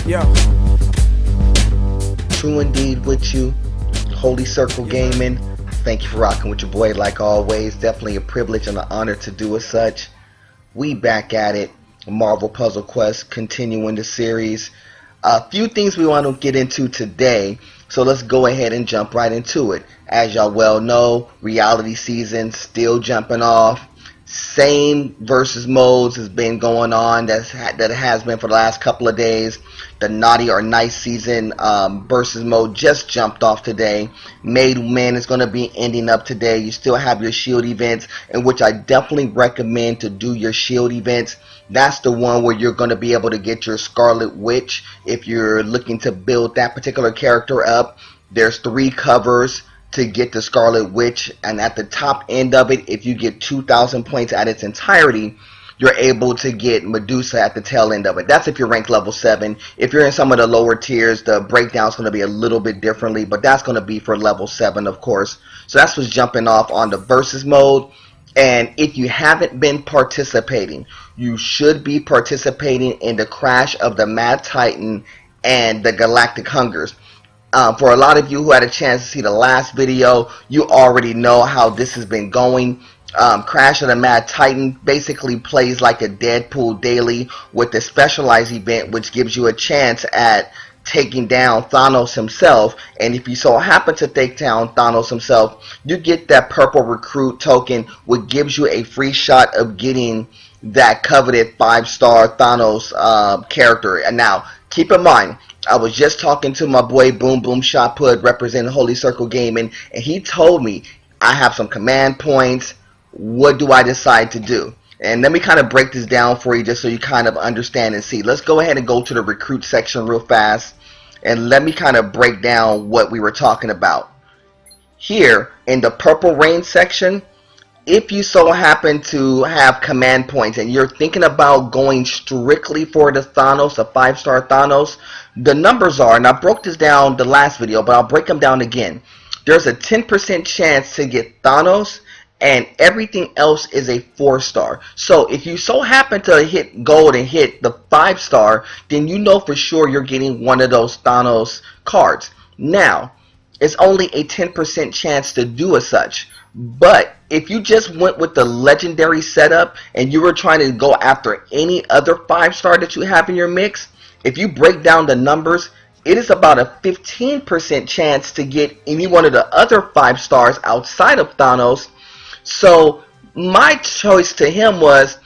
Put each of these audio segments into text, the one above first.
Yo. True indeed with you, Holy Circle Gaming. Thank you for rocking with your boy like always. Definitely a privilege and an honor to do as such. We back at it. Marvel Puzzle Quest, continuing the series. A few things we want to get into today, so let's go ahead and jump right into it. As y'all well know, reality season still jumping off. Same versus modes has been going on that has been for the last couple of days. The naughty or nice season versus mode just jumped off today. Made Man is going to be ending up today. You still have your shield events, in which I definitely recommend to do your shield events. That's the one where you're going to be able to get your Scarlet Witch if you're looking to build that particular character up. There's 3 covers to get the Scarlet Witch, and at the top end of it, if you get 2,000 points at its entirety, you're able to get Medusa at the tail end of it. That's if you're ranked level 7. If you're in some of the lower tiers, the breakdown is going to be a little bit differently, but that's going to be for level 7, of course. So that's what's jumping off on the versus mode. And if you haven't been participating, you should be participating in the Crash of the Mad Titan and the Galactic Hungers. For a lot of you who had a chance to see the last video, you already know how this has been going. Crash of the Mad Titan basically plays like a Deadpool daily with the specialized event, which gives you a chance at taking down Thanos himself. And if you so happen to take down Thanos himself, you get that purple recruit token, which gives you a free shot of getting that coveted 5-star Thanos character. And now, keep in mind, I was just talking to my boy Boom Boom Shot Put representing Holy Circle Gaming, and he told me I have some command points. What do I decide to do? And let me kind of break this down for you just so you kind of understand and see. Let's go ahead and go to the recruit section real fast, and let me kind of break down what we were talking about. Here in the Purple Rain section, if you so happen to have command points and you're thinking about going strictly for the Thanos, a 5-star Thanos, the numbers are, and I broke this down the last video, but I'll break them down again. There's a 10% chance to get Thanos, and everything else is a 4-star. So if you so happen to hit gold and hit the 5-star, then you know for sure you're getting one of those Thanos cards. Now, it's only a 10% chance to do as such. But if you just went with the legendary setup and you were trying to go after any other 5-star that you have in your mix, if you break down the numbers, it is about a 15% chance to get any one of the other 5-stars outside of Thanos. So my choice to him was,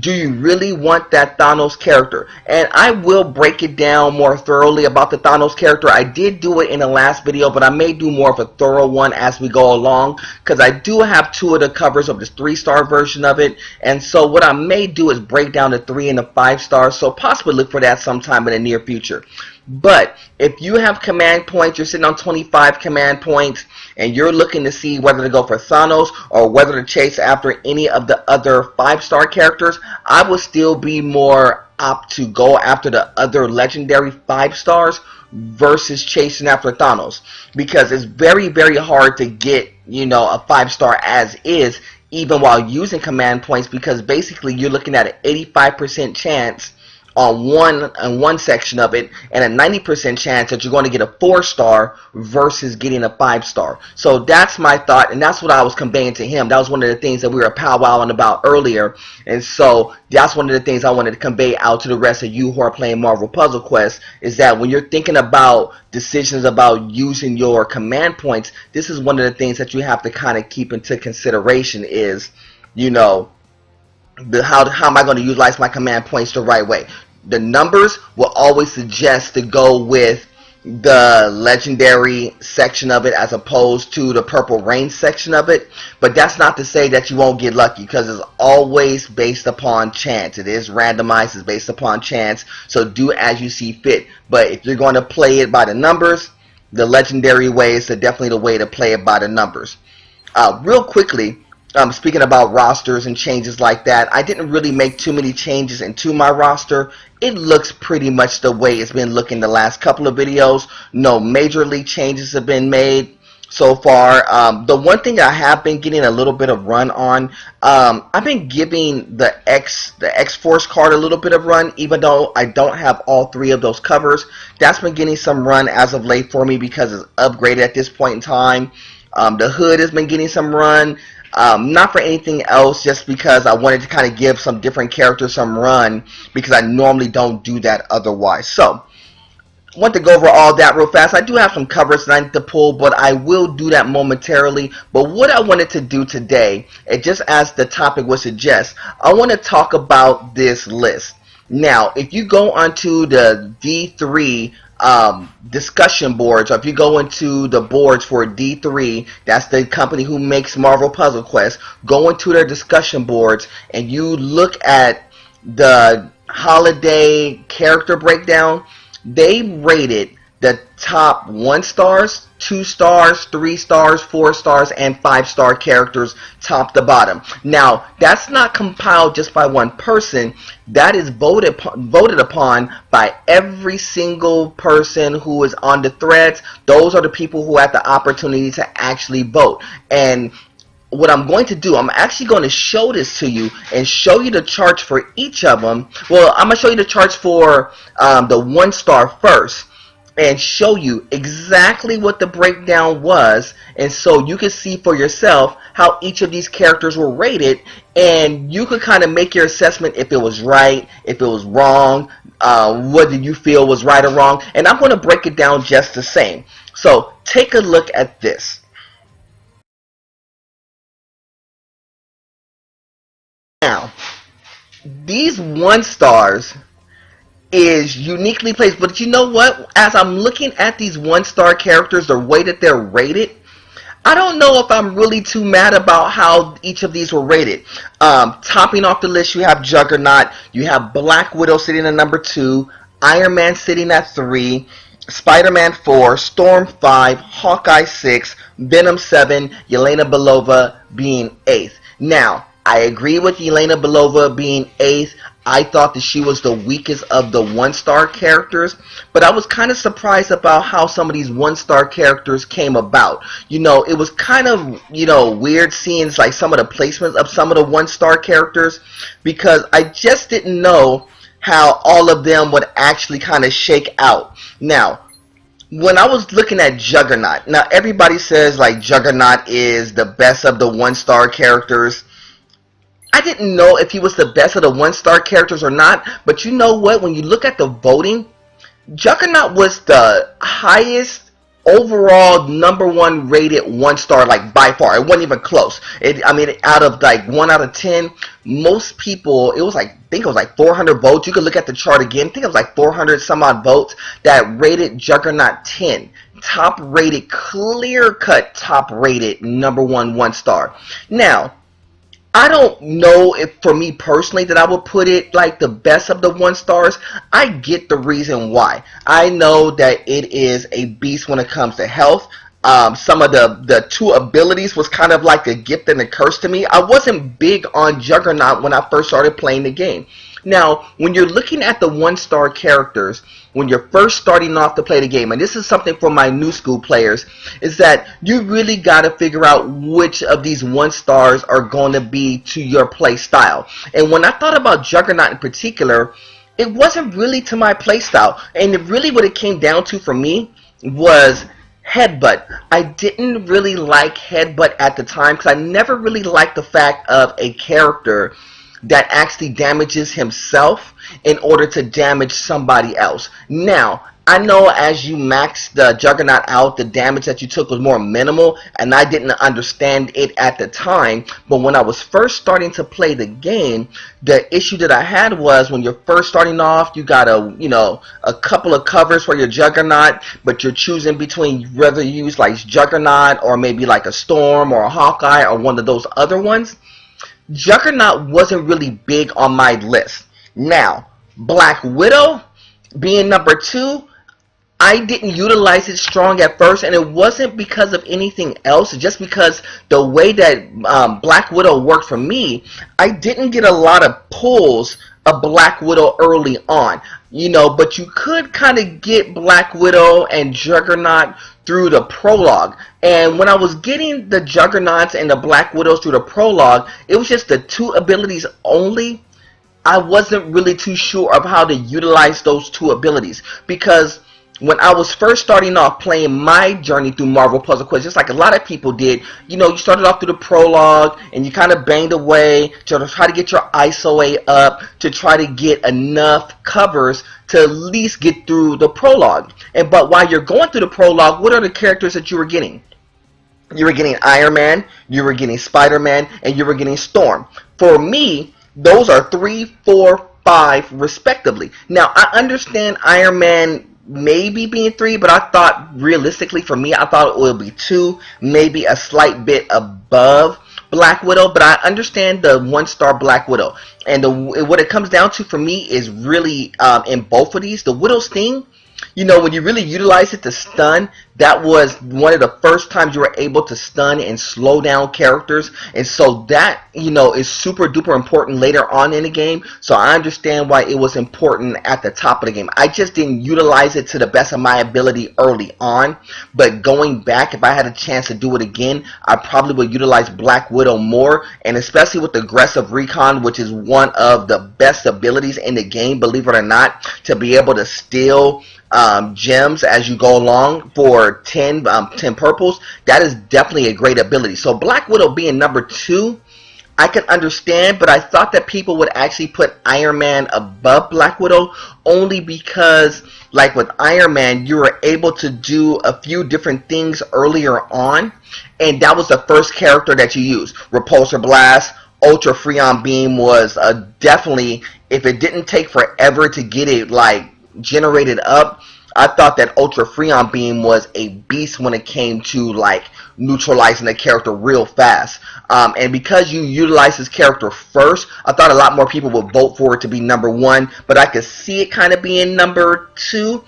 do you really want that Thanos character? And I will break it down more thoroughly about the Thanos character. I did do it in the last video, but I may do more of a thorough one as we go along, because I do have 2 of the covers of this 3-star version of it. And so what I may do is break down the 3 and the 5 stars, so possibly look for that sometime in the near future. But if you have command points, you're sitting on 25 command points, and you're looking to see whether to go for Thanos or whether to chase after any of the other 5-star characters, I would still be more apt to go after the other legendary 5-stars versus chasing after Thanos, because it's very, very hard to get, you know, a 5-star as is, even while using command points, because basically you're looking at an 85% chance on one section of it, and a 90% chance that you're going to get a 4-star versus getting a 5-star. So that's my thought, and that's what I was conveying to him. That was one of the things that we were powwowing about earlier, and so that's one of the things I wanted to convey out to the rest of you who are playing Marvel Puzzle Quest, is that when you're thinking about decisions about using your command points, this is one of the things that you have to kind of keep into consideration is, you know, how am I going to utilize my command points the right way? The numbers will always suggest to go with the legendary section of it as opposed to the Purple Rain section of it, but that's not to say that you won't get lucky, because it's always based upon chance. It is randomized, it's based upon chance, so do as you see fit. But if you're going to play it by the numbers, the legendary way is definitely the way to play it by the numbers. Real quickly, speaking about rosters and changes like that, I didn't really make too many changes into my roster. It looks pretty much the way it's been looking the last couple of videos. No majorly changes have been made. so far. The one thing I have been getting a little bit of run on, I've been giving the X-Force card a little bit of run, even though I don't have all three of those covers. That's been getting some run as of late for me because it's upgraded at this point in time. The hood has been getting some run. Not for anything else, just because I wanted to kind of give some different characters some run, because I normally don't do that otherwise. So, I want to go over all that real fast. I do have some covers that I need to pull, but I will do that momentarily. But what I wanted to do today, and just as the topic would suggest, I want to talk about this list. Now, if you go onto the D3 discussion boards, or if you go into the boards for D3, that's the company who makes Marvel Puzzle Quest, go into their discussion boards and you look at the holiday character breakdown. They rated the top 1 stars, 2 stars, 3 stars, 4 stars, and 5-star characters top to bottom. Now, that's not compiled just by one person. That is voted upon by every single person who is on the threads. Those are the people who have the opportunity to actually vote. And what I'm going to do, I'm actually going to show this to you and show you the charts for each of them. Well, I'm going to show you the charts for the 1 star first, and show you exactly what the breakdown was, and so you can see for yourself how each of these characters were rated, and you could kind of make your assessment if it was right, if it was wrong, what did you feel was right or wrong. And I'm going to break it down just the same. So take a look at this. Now, these 1 stars is uniquely placed, but you know what? As I'm looking at these 1-star characters, the way that they're rated, I don't know if I'm really too mad about how each of these were rated. Topping off the list, you have Juggernaut, you have Black Widow sitting at number 2, Iron Man sitting at 3, Spider-Man 4, Storm 5, Hawkeye 6, Venom 7, Yelena Belova being 8th. Now, I agree with Yelena Belova being 8th. I thought that she was the weakest of the 1-star characters, but I was kind of surprised about how some of these 1-star characters came about. You know, it was kind of, you know, weird seeing like some of the placements of some of the 1-star characters, because I just didn't know how all of them would actually kind of shake out. Now, when I was looking at Juggernaut, now everybody says like Juggernaut is the best of the 1-star characters. I didn't know if he was the best of the 1-star characters or not, but you know what? When you look at the voting, Juggernaut was the highest overall number 1 rated 1-star, like by far. It wasn't even close. I mean, out of like 1 out of 10, most people, it was like, I think it was like 400 votes. You could look at the chart again. I think it was like 400 some odd votes that rated Juggernaut 10. Top rated, clear cut top rated number 1 1-star. Now, I don't know if for me personally that I would put it like the best of the 1-stars. I get the reason why. I know that it is a beast when it comes to health. Some of the 2 abilities was kind of like a gift and a curse to me. I wasn't big on Juggernaut when I first started playing the game. Now, when you're looking at the 1-star characters, when you're first starting off to play the game, and this is something for my new school players, is that you really got to figure out which of these 1-stars are going to be to your play style. And when I thought about Juggernaut in particular, it wasn't really to my play style. And really what it came down to for me was Headbutt. I didn't really like Headbutt at the time because I never really liked the fact of a character that actually damages himself in order to damage somebody else. Now, I know as you max the Juggernaut out, the damage that you took was more minimal, and I didn't understand it at the time. But when I was first starting to play the game, the issue that I had was when you're first starting off, you got a couple of covers for your Juggernaut, but you're choosing between whether you use like Juggernaut or maybe like a Storm or a Hawkeye or one of those other ones. Juggernaut wasn't really big on my list. Now, Black Widow being number 2, I didn't utilize it strong at first, and it wasn't because of anything else, just because the way that Black Widow worked for me, I didn't get a lot of pulls a Black Widow early on, you know, but you could kind of get Black Widow and Juggernaut through the prologue. And when I was getting the Juggernauts and the Black Widows through the prologue, it was just the two abilities only. I wasn't really too sure of how to utilize those two abilities, because when I was first starting off playing my journey through Marvel Puzzle Quest, just like a lot of people did, you know, you started off through the prologue and you kind of banged away to try to get your ISOA up, to try to get enough covers to at least get through the prologue. But while you're going through the prologue, what are the characters that you were getting? You were getting Iron Man, you were getting Spider-Man, and you were getting Storm. For me, those are 3, 4, 5 respectively. Now, I understand Iron Man maybe being 3, but I thought realistically for me, I thought it would be 2, maybe a slight bit above Black Widow, but I understand the 1-star Black Widow. And what it comes down to for me is really in both of these, the Widow's Sting. You know, when you really utilize it to stun, that was one of the first times you were able to stun and slow down characters. And so that, you know, is super duper important later on in the game. So I understand why it was important at the top of the game. I just didn't utilize it to the best of my ability early on. But going back, if I had a chance to do it again, I probably would utilize Black Widow more. And especially with Aggressive Recon, which is one of the best abilities in the game, believe it or not, to be able to steal gems as you go along for 10 purples. That is definitely a great ability. So Black Widow being number 2, I can understand, but I thought that people would actually put Iron Man above Black Widow, only because, like with Iron Man, you were able to do a few different things earlier on, and that was the first character that you used. Repulsor Blast, Ultra Freon Beam was definitely, if it didn't take forever to get it like generated up, I thought that Ultra Freon Beam was a beast when it came to like neutralizing the character real fast. And because you utilize this character first, I thought a lot more people would vote for it to be number 1, but I could see it kind of being number 2.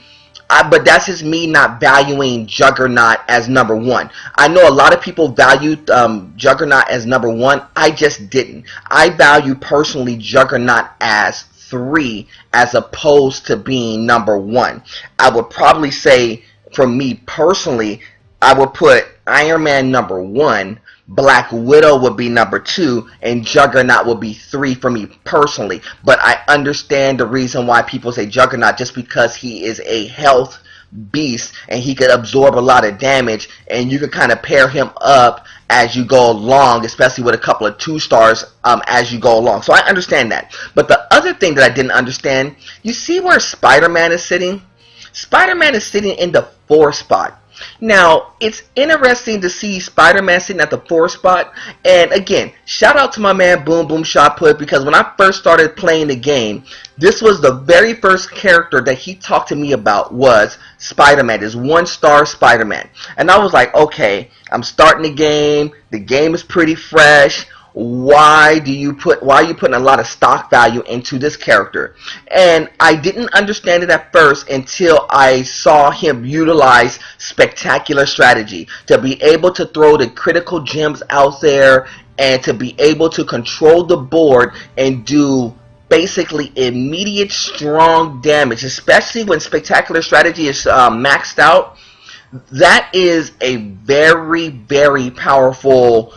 But that's just me not valuing Juggernaut as number 1. I know a lot of people valued Juggernaut as number 1. I just didn't. I value personally Juggernaut as 3 as opposed to being number 1. I would probably say, for me personally, I would put Iron Man number 1, Black Widow would be number 2, and Juggernaut would be 3 for me personally. But I understand the reason why people say Juggernaut, just because he is a health beast and he could absorb a lot of damage, and you can kind of pair him up as you go along, especially with a couple of 2-stars as you go along. So I understand that. But the other thing that I didn't understand, you see where Spider-Man is sitting? Spider-Man is sitting in the 4 spot. Now, it's interesting to see Spider-Man sitting at the 4 spot. And again, shout out to my man Boom Boom Shot Put, because when I first started playing the game, this was the very first character that he talked to me about was Spider-Man, this 1-star Spider-Man. And I was like, okay, I'm starting the game is pretty fresh. Why are you putting a lot of stock value into this character? And I didn't understand it at first until I saw him utilize spectacular strategy to be able to throw the critical gems out there and to be able to control the board and do basically immediate strong damage, especially when spectacular strategy is maxed out. That is a very, very powerful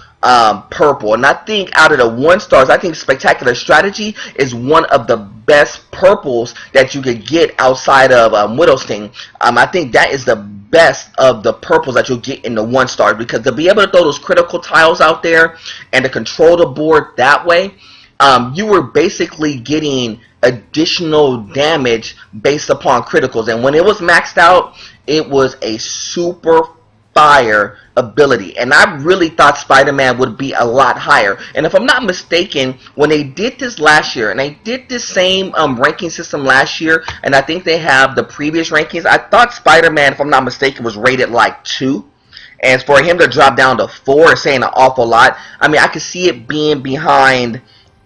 purple. And I think out of the 1-stars, I think Spectacular Strategy is one of the best purples that you could get outside of Widow's Sting. I think that is the best of the purples that you'll get in the 1-star, because to be able to throw those critical tiles out there and to control the board that way, you were basically getting additional damage based upon criticals. And when it was maxed out, it was a super fire ability, and I really thought Spider-Man would be a lot higher. And if I'm not mistaken, when they did this last year, and they did this same ranking system last year, and I think they have the previous rankings, I thought Spider-Man, if I'm not mistaken, was rated like 2. And for him to drop down to 4 is saying an awful lot. I mean, I could see it being behind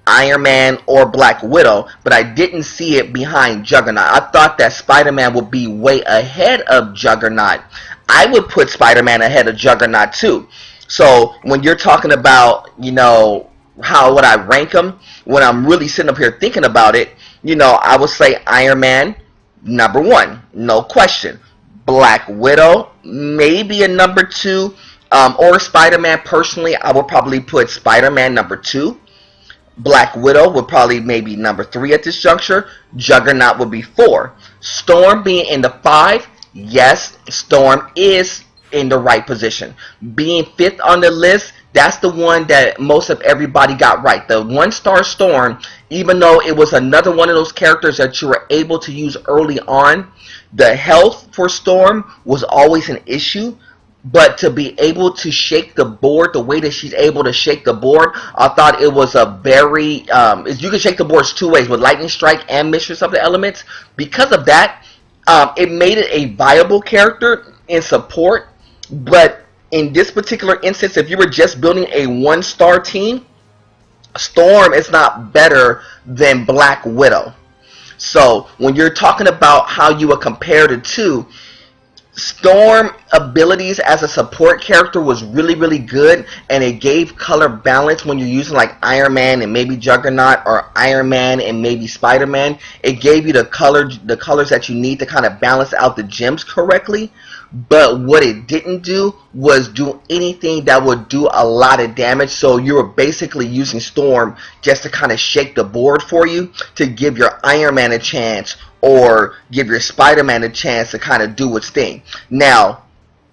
Iron Man or Black Widow, but I didn't see it behind Juggernaut. I thought that Spider-Man would be way ahead of Juggernaut. I would put Spider-Man ahead of Juggernaut too. So when you're talking about, you know, how would I rank them, when I'm really sitting up here thinking about it, I would say Iron Man, number one, no question. Black Widow, maybe a number two. Or Spider-Man, personally, I would probably put Spider-Man number two. Black Widow would probably maybe number three at this juncture. Juggernaut would be four. Storm being in the five, yes, Storm is in the right position. Being fifth on the list, that's the one that most of everybody got right. The one-star Storm, even though it was another one of those characters that you were able to use early on, the health for Storm was always an issue. But to be able to shake the board the way that she's able to shake the board, I thought it was a very, you can shake the boards two ways, with Lightning Strike and Mistress of the Elements. Because of that, it made it a viable character in support. But in this particular instance, if you were just building a one-star team, Storm is not better than Black Widow. So when you're talking about how you would compare the two, Storm abilities as a support character was really, really good, and it gave color balance when you're using like Iron Man and maybe Juggernaut, or Iron Man and maybe Spider-Man. It gave you the colors that you need to kind of balance out the gems correctly. But what it didn't do was do anything that would do a lot of damage. So you were basically using Storm just to kind of shake the board for you, to give your Iron Man a chance, or give your Spider-Man a chance to kind of do its thing. Now,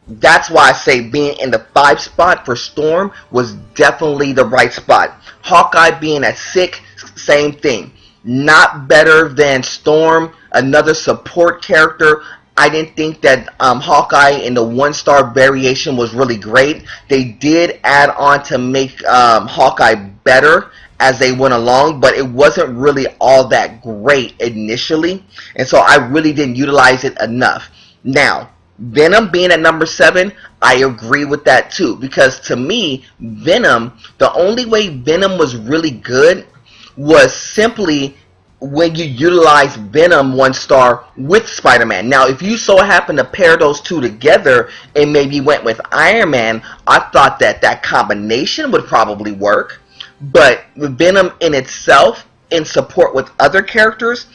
that's why I say being in the 5 spot for Storm was definitely the right spot. Hawkeye being at 6, same thing. Not better than Storm, another support character. I didn't think that Hawkeye in the one-star variation was really great. They did add on to make Hawkeye better as they went along, but it wasn't really all that great initially, and so I really didn't utilize it enough. Now, Venom being at number 7, I agree with that too, because to me, Venom, the only way Venom was really good was simply when you utilize Venom 1-star with Spider-Man. Now, if you so happen to pair those two together and maybe went with Iron Man, I thought that that combination would probably work. But with Venom in itself, in support with other characters,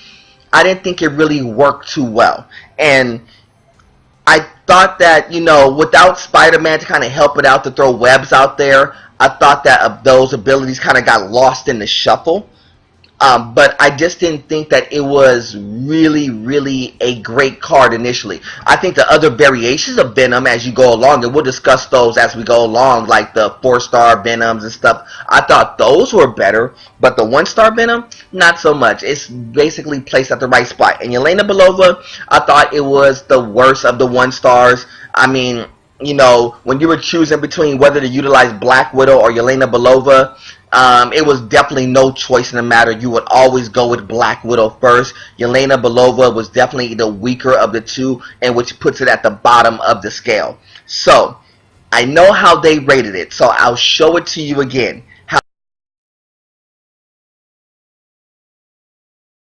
I didn't think it really worked too well. And I thought that, without Spider-Man to kind of help it out, to throw webs out there, I thought that those abilities kind of got lost in the shuffle. But I just didn't think that it was really, really a great card initially. I think the other variations of Venom as you go along, and we'll discuss those as we go along, like the 4-star Venoms and stuff, I thought those were better, but the 1-star Venom, not so much. It's basically placed at the right spot. And Yelena Belova, I thought it was the worst of the 1-stars. I mean, when you were choosing between whether to utilize Black Widow or Yelena Belova, it was definitely no choice in the matter. You would always go with Black Widow first. Yelena Belova was definitely the weaker of the two, and which puts it at the bottom of the scale. So, I know how they rated it, so I'll show it to you again.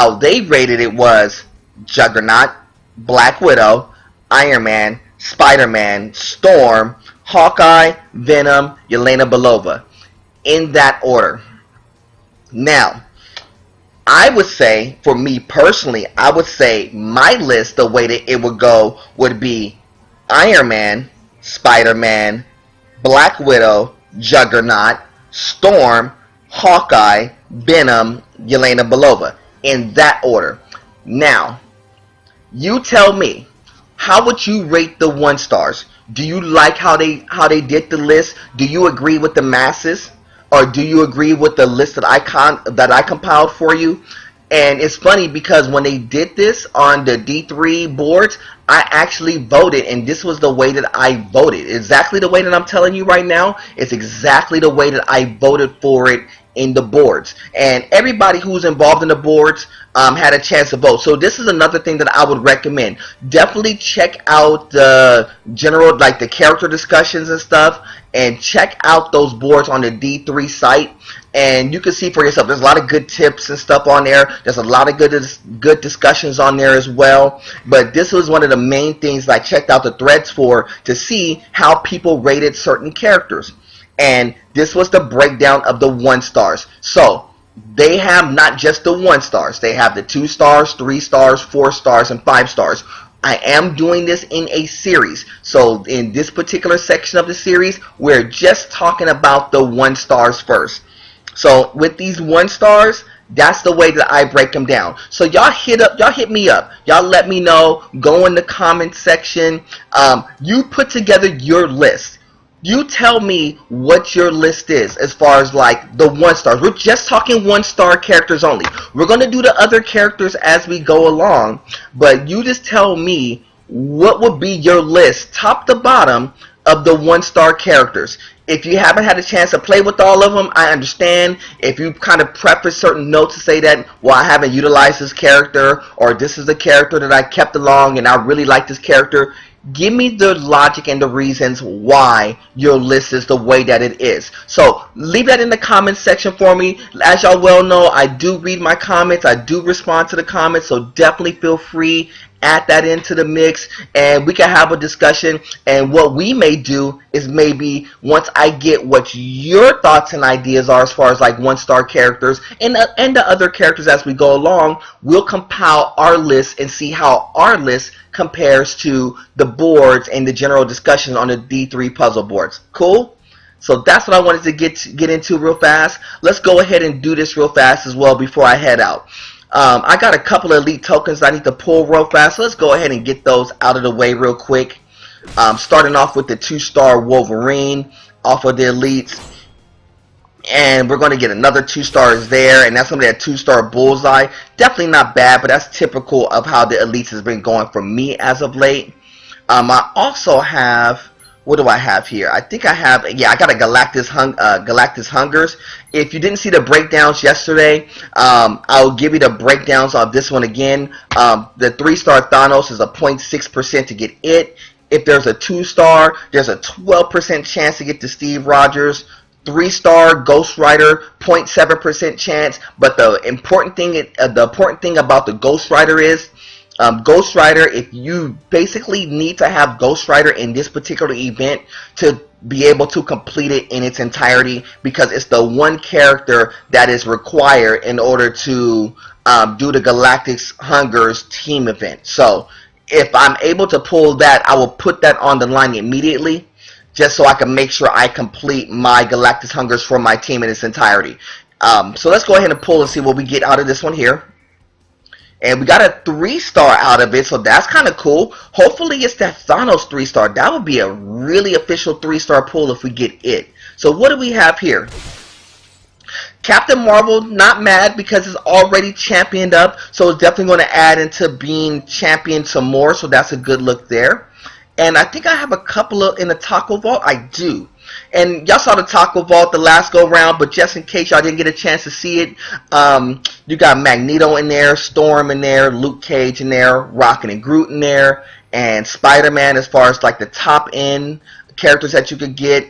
How they rated it was Juggernaut, Black Widow, Iron Man, Spider-Man, Storm, Hawkeye, Venom, Yelena Belova. In that order. Now, I would say, for me personally, I would say my list, the way that it would go, would be Iron Man, Spider-Man, Black Widow, Juggernaut, Storm, Hawkeye, Venom, Yelena Belova. In that order. Now, you tell me, how would you rate the 1-stars? Do you like how they did the list? Do you agree with the masses? Or do you agree with the list that I compiled for you? And it's funny because when they did this on the D3 boards, I actually voted, and this was the way that I voted. Exactly the way that I'm telling you right now. It's exactly the way that I voted for it in the boards. And everybody who's involved in the boards had a chance to vote. So this is another thing that I would recommend. Definitely check out the general, like the character discussions and stuff, and check out those boards on the D3 site, and you can see for yourself. There's a lot of good tips and stuff on there. There's a lot of good discussions on there as well. But this was one of the main things I checked out the threads for, to see how people rated certain characters. And this was the breakdown of the 1-stars. So they have not just the 1 stars. They have the 2 stars, 3 stars, 4 stars, and 5 stars. I am doing this in a series. So in this particular section of the series, we're just talking about the 1 stars first. So with these 1 stars, that's the way that I break them down. So y'all hit me up. Y'all let me know. Go in the comment section. You put together your list. You tell me what your list is as far as like the 1 stars. We're just talking 1 star characters only. We're going to do the other characters as we go along, but you just tell me what would be your list, top to bottom, of the 1 star characters. If you haven't had a chance to play with all of them, I understand. If you kind of preface certain notes to say that, well, I haven't utilized this character, or this is the character that I kept along and I really like this character, give me the logic and the reasons why your list is the way that it is. So leave that in the comments section for me. As y'all well know, I do read my comments. I do respond to the comments, so definitely feel free. Add that into the mix and we can have a discussion. And what we may do is maybe once I get what your thoughts and ideas are as far as like 1 star characters and the other characters as we go along, we'll compile our list and see how our list compares to the boards and the general discussion on the D3 puzzle boards. Cool? So that's what I wanted to get into real fast. Let's go ahead and do this real fast as well before I head out. I got a couple of elite tokens I need to pull real fast, so let's go ahead and get those out of the way real quick. Starting off with the 2-star Wolverine off of the elites, and we're going to get another 2 stars there, and that's going to be a 2-star Bullseye. Definitely not bad, but that's typical of how the elites has been going for me as of late. I also have, what do I have here? I think I have, yeah, I got a Galactus Hungers. If you didn't see the breakdowns yesterday, I'll give you the breakdowns of this one again. The 3-star Thanos is a 0.6% to get it. If there's a 2-star, there's a 12% chance to get the Steve Rogers. 3-star Ghost Rider, 0.7% chance. But the important thing about the Ghost Rider is, Ghost Rider, if you basically need to have Ghost Rider in this particular event to be able to complete it in its entirety, because it's the one character that is required in order to do the Galactus Hungers team event. So if I'm able to pull that, I will put that on the line immediately, just so I can make sure I complete my Galactus Hungers for my team in its entirety. So let's go ahead and pull and see what we get out of this one here. And we got a 3-star out of it, so that's kind of cool. Hopefully it's that Thanos 3-star. That would be a really official 3-star pull if we get it. So what do we have here? Captain Marvel, not mad because it's already championed up, so it's definitely going to add into being championed some more, so that's a good look there. And I think I have a couple of in the Taco Vault. I do. And y'all saw the Taco Vault the last go round, but just in case y'all didn't get a chance to see it, you got Magneto in there, Storm in there, Luke Cage in there, Rocket and Groot in there, and Spider-Man as far as like the top end characters that you could get.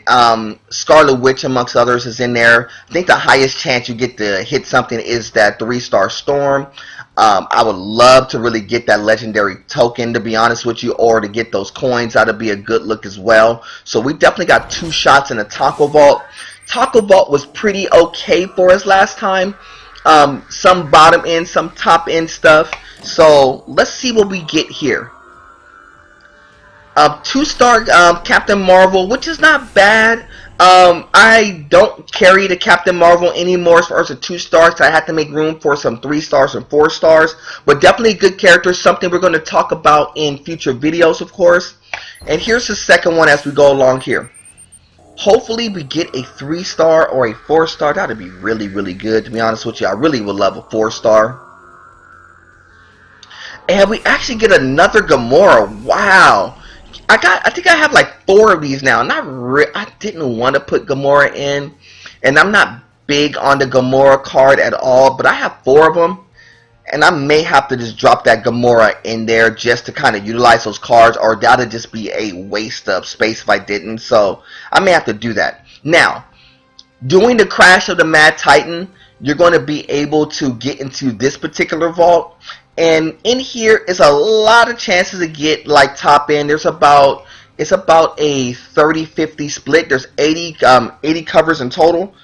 Scarlet Witch amongst others is in there. I think the highest chance you get to hit something is that 3-star Storm. I would love to really get that legendary token, to be honest with you, or to get those coins. That'd be a good look as well. So we definitely got 2 shots in the Taco Vault. Taco Vault was pretty okay for us last time. Some bottom end, some top end stuff. So let's see what we get here. 2-star Captain Marvel, which is not bad. I don't carry the Captain Marvel anymore as far as the 2 stars. I had to make room for some 3 stars and 4 stars. But definitely a good character, something we're going to talk about in future videos, of course. And here's the second one as we go along here. Hopefully we get a 3-star or a 4-star. That would be really, really good, to be honest with you. I really would love a 4-star. And we actually get another Gamora. Wow. I think I have like 4 of these now. I didn't want to put Gamora in, and I'm not big on the Gamora card at all, but I have 4 of them, and I may have to just drop that Gamora in there just to kind of utilize those cards, or that would just be a waste of space if I didn't. So I may have to do that. Now, doing the Crash of the Mad Titan, you're going to be able to get into this particular vault. And in here is a lot of chances to get like top end. It's about a 30-50 split. There's 80 covers in total.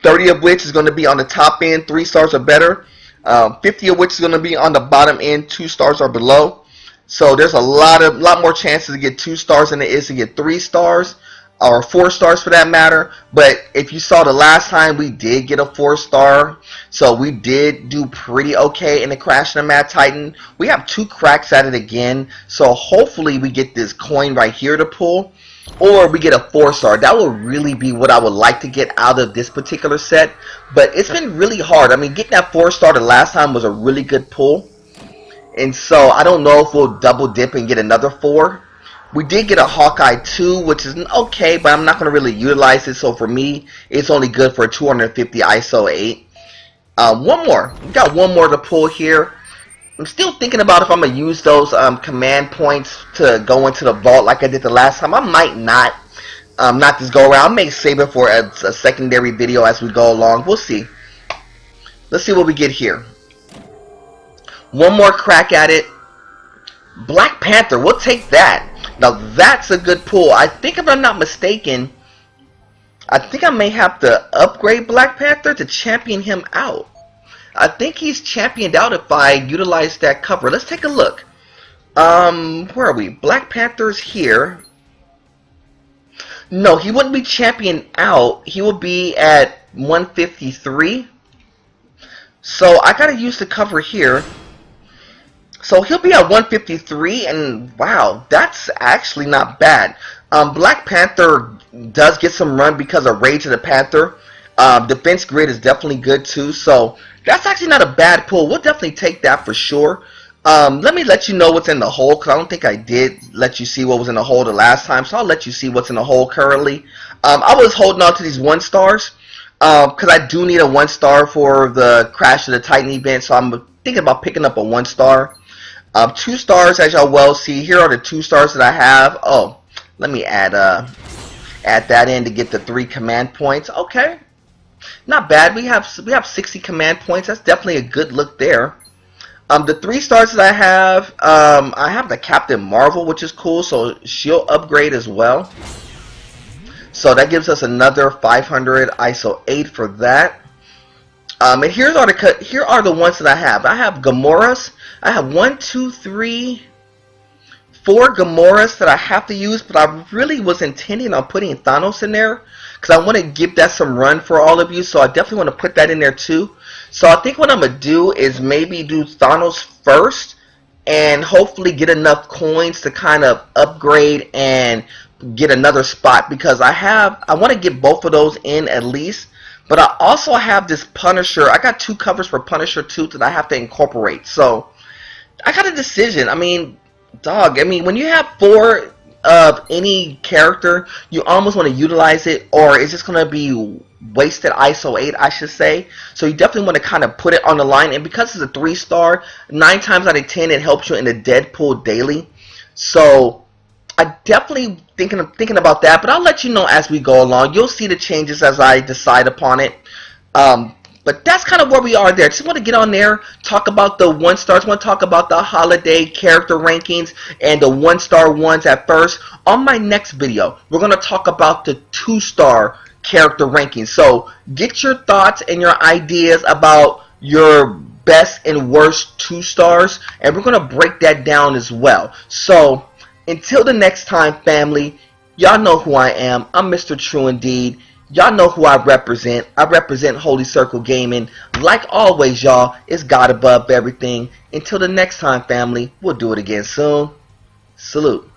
30 of which is going to be on the top end, 3 stars or better. 50 of which is going to be on the bottom end, 2 stars or below. So there's a lot more chances to get 2 stars than it is to get 3 stars. Or 4 stars for that matter. But if you saw the last time, we did get a 4 star. So we did do pretty okay in the Crash and the Mad Titan. We have 2 cracks at it again. So hopefully we get this coin right here to pull. Or we get a 4 star. That would really be what I would like to get out of this particular set. But it's been really hard. I mean, getting that 4 star the last time was a really good pull. And so I don't know if we'll double dip and get another 4. We did get a Hawkeye 2, which is okay, but I'm not going to really utilize it. So for me, it's only good for a 250 ISO 8. One more. We got one more to pull here. I'm still thinking about if I'm going to use those command points to go into the vault like I did the last time. I might not. Not this go around. I may save it for a secondary video as we go along. We'll see. Let's see what we get here. One more crack at it. Black Panther. We'll take that. Now that's a good pull. I think if I'm not mistaken, I think I may have to upgrade Black Panther to champion him out. I think he's championed out if I utilize that cover. Let's take a look. Where are we? Black Panther's here. No, he wouldn't be championed out. He will be at 153. So I gotta use the cover here. So he'll be at 153, and wow, that's actually not bad. Black Panther does get some run because of Rage of the Panther. Defense grid is definitely good too, so that's actually not a bad pull. We'll definitely take that for sure. Let me let you know what's in the hole, because I don't think I did let you see what was in the hole the last time, so I'll let you see what's in the hole currently. I was holding on to these 1 stars, because I do need a 1 star for the Crash of the Titan event, so I'm thinking about picking up a 1 star. 2 stars, as y'all well see. Here are the 2 stars that I have. Oh, let me add that in to get the 3 command points. Okay, not bad. We have 60 command points. That's definitely a good look there. The 3 stars that I have the Captain Marvel, which is cool. So she'll upgrade as well. So that gives us another 500 ISO 8 for that. And here are the ones that I have. I have Gamoras. I have 1, 2, 3, 4 Gamoras that I have to use, but I really was intending on putting Thanos in there because I want to give that some run for all of you. So I definitely want to put that in there too. So I think what I'm gonna do is maybe do Thanos first, and hopefully get enough coins to kind of upgrade and get another spot, because I want to get both of those in at least. But I also have this Punisher. I got 2 covers for Punisher too that I have to incorporate. So I got a decision. I mean, dog. I mean, when you have 4 of any character, you almost want to utilize it, or it's just gonna be wasted ISO 8, I should say. So you definitely want to kind of put it on the line. And because it's a 3 star, 9 times out of 10 it helps you in the Deadpool daily. So I definitely thinking about that, but I'll let you know as we go along. You'll see the changes as I decide upon it. But that's kind of where we are there. Just want to get on there, talk about the 1 stars. Want to talk about the holiday character rankings and the 1 star ones at first. On my next video, we're going to talk about the 2 star character rankings. So get your thoughts and your ideas about your best and worst 2 stars, and we're going to break that down as well. So until the next time, family, y'all know who I am. I'm Mr. True Indeed. Y'all know who I represent. I represent Holy Circle Gaming. Like always, y'all, it's God above everything. Until the next time, family, we'll do it again soon. Salute.